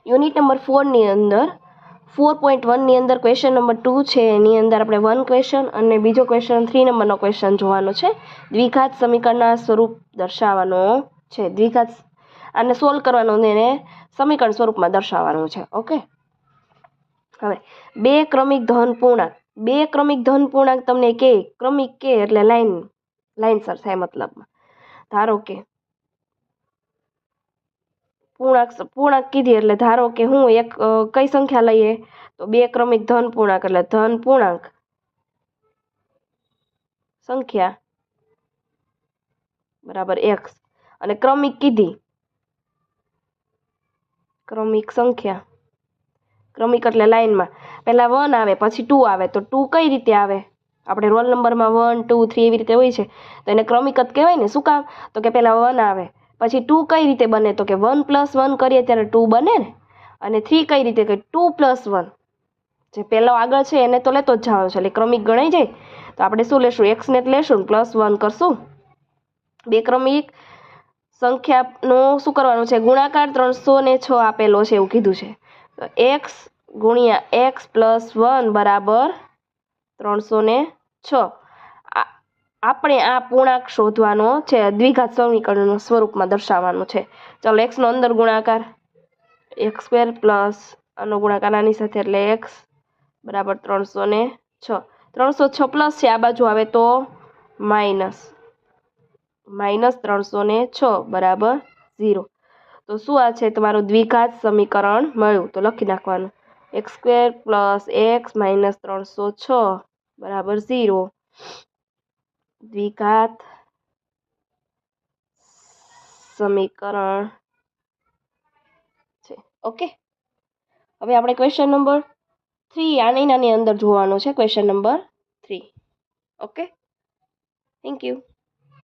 Unit number 4 ની અંદર 4.1 ની અંદર ક્વેશ્ચન નંબર 2 છે, એની અંદર આપણે 1 ક્વેશ્ચન અને બીજો ક્વેશ્ચન 3 નંબરનો ક્વેશ્ચન જોવાનો છે. દ્વિઘાત સમીકરણના સ્વરૂપ દર્શાવવાનો છે. દ્વિઘાત આને સોલ્વ કરવાનું એને સમીકરણ સ્વરૂપમાં દર્શાવવાનું છે. ઓકે, હવે બે ક્રમિક ધન પૂર્ણાંક તમને કે ક્રમિક કે એટલે લાઈનસર થાય, મતલબમાં ધારો કે પૂર્ણાંક કીધી એટલે ધારો કે હું એક કઈ સંખ્યા લઈએ તો બે ક્રમિક ધન પૂર્ણાંક એટલે ધન પૂર્ણાંક સંખ્યા બરાબર x અને ક્રમિક કીધી ક્રમિક સંખ્યા, ક્રમિક એટલે લાઈનમાં પહેલા 1 આવે પછી 2 આવે, તો 2 કઈ રીતે આવે? આપણે રોલ નંબરમાં 1 2 3 એવી રીતે હોય છે, તો એને ક્રમિક જ કહેવાય ને. શું કામ? તો કે પહેલા 1 આવે પછી 2 કઈ રીતે બને? તો કે 1 + 1 કરીએ ત્યારે 2 બને ને. અને 3 કઈ રીતે કે 2 + 1, જે પહેલો આગળ છે એને તો લેતો જ જવાનો છે એટલે ક્રમિક ગણાઈ જાય. તો આપણે શું લેશું? x ને જ લેશું, +1 કરશું. બે ક્રમિક સંખ્યાનો શું કરવાનું છે? ગુણાકાર 306 આપેલો છે એવું કીધું છે. તો x × x + 1 બરાબર 306. આપણે આ પૂર્ણાંક શોધવાનો છે, દ્વિઘાત સમીકરણના સ્વરૂપમાં દર્શાવવાનું છે. ચાલો, x નો અંદર ગુણાકાર x² પ્લસ આનો ગુણાકાર આની સાથે એટલે x બરાબર 306. 306 પ્લસ છે, આ બાજુ આવે તો માઇનસ 306 બરાબર 0. તો શું આ છે? તમારું દ્વિઘાત સમીકરણ મળ્યું. તો લખી નાખવાનું x² + x - 306 બરાબર 0. દ્વિઘાત સમીકરણ છે. ઓકે, હવે આપણે ક્વેશ્ચન નંબર 3 આની અંદર જોવાનું છે. Question number 3. Okay, thank you.